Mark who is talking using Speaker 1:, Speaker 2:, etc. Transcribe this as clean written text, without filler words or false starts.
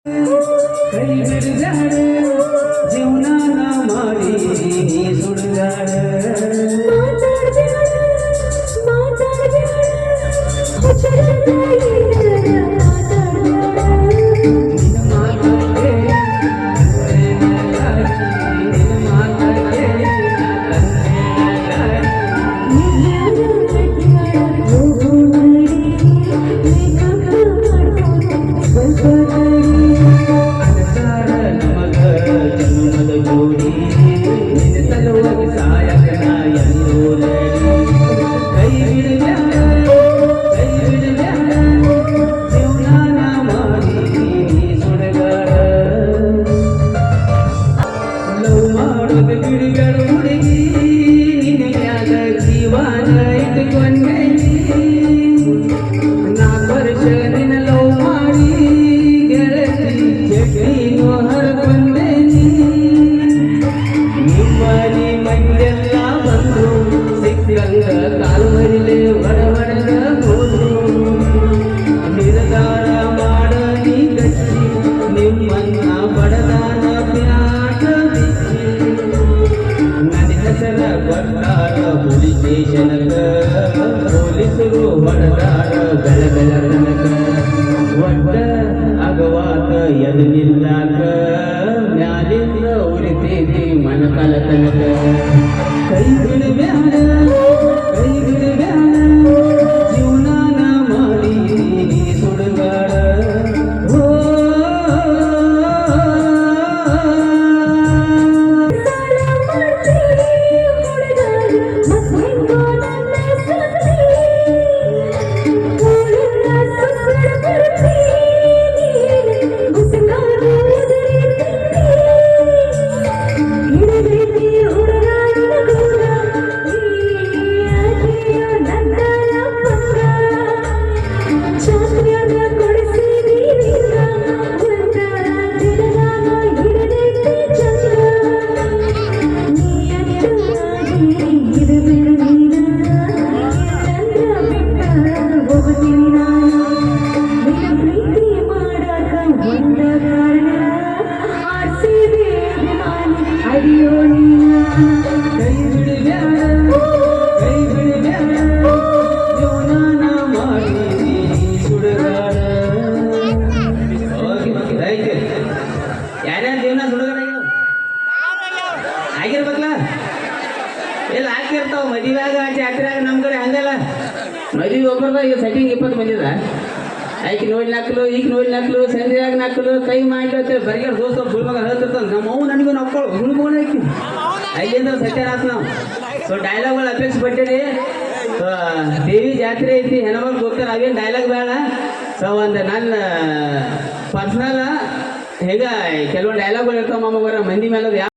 Speaker 1: ಕೈ ಬಿಡಗಾಡ ಜೀವನ ಮಾಡಿ ಸುಡುಗಾಡ ಪೊಲೀಸರು ಹೊಡೆದಾಡ ಬೆಳೆ ಬೆಳೆ ತನಕ ಒಟ್ಟ ಅಗವಾತ ಎದು ನಿಲ್ಲಾಕ ಮ್ಯಾಲಿಂದ ಉರಿತೇತಿ ಮನಕಾಲ ತನಕ ಕೈ ಬಿಡಬ್ಯಾಡ ಕೈ ಬಿಡಬ್ಯಾಡ ಜೀವನಾನ ಮಾಡಿ ಸುಡುಗಾಡ ಯಾರ್ಯಾರ ಜೀವನ ಸುಡುಗಾಡ ಆಗಿರ್ಬೇಕಲ್ಲ ಎಲ್ಲ ಹಾಕಿರ್ತಾವ ಮದುವೆಯಾಗ ಜಾತ್ರೆಯಾಗ ನಮ್ಮ ಕಡೆ ಹಂಗಲ್ಲ ಮದುವೆ ಒಬ್ಬರದ ಈಗ ಸೆಟ್ಟಿಂಗ್ 20 ಬಂದಿದ ಆಯ್ಕೆ ನೋಡಿ ನಾಲ್ಕಲು ಈಗ ನೋಡಿ ನಾಲ್ಕಲು ಸಂಜೆಯಾಗ ನಾಲ್ಕಲು ಕೈ ಮಾಡ್ಲತ್ತೇವೆ ಬರಿಗಾರ ದೋಸ್ತ ಸುಳ್ಮಗ ಹೇಳ್ತಿರ್ತಾನೆ ನಮ್ಮ ಅವು ನನಗೂ ನಕ್ಕೊಳ್ಳು ಹುಡುಗನ ಹಾಕಿ ಅಲ್ಲಿಂದ ಸತ್ಯನಾಥ ನಾವು ಸೊ ಡೈಲಾಗ್ಗಳು ಅಪೇಕ್ಷೆ ಪಟ್ಟಿರಿ ದೇವಿ ಜಾತ್ರೆ ಐತಿ ಹೆಣ್ಮಕ್ಳು ಹೋಗ್ತಾರೆ ಅವೇನು ಡೈಲಾಗ್ ಬೇಡ ಸೊ ಒಂದು ನನ್ನ ಪರ್ಸ್ನಲ್ ಹೇಗ ಕೆಲವೊಂದು ಡೈಲಾಗ್ಗಳು ಇರ್ತಾವ ಮಾಮಗರ ಮಂದಿ ಮೇಲೆ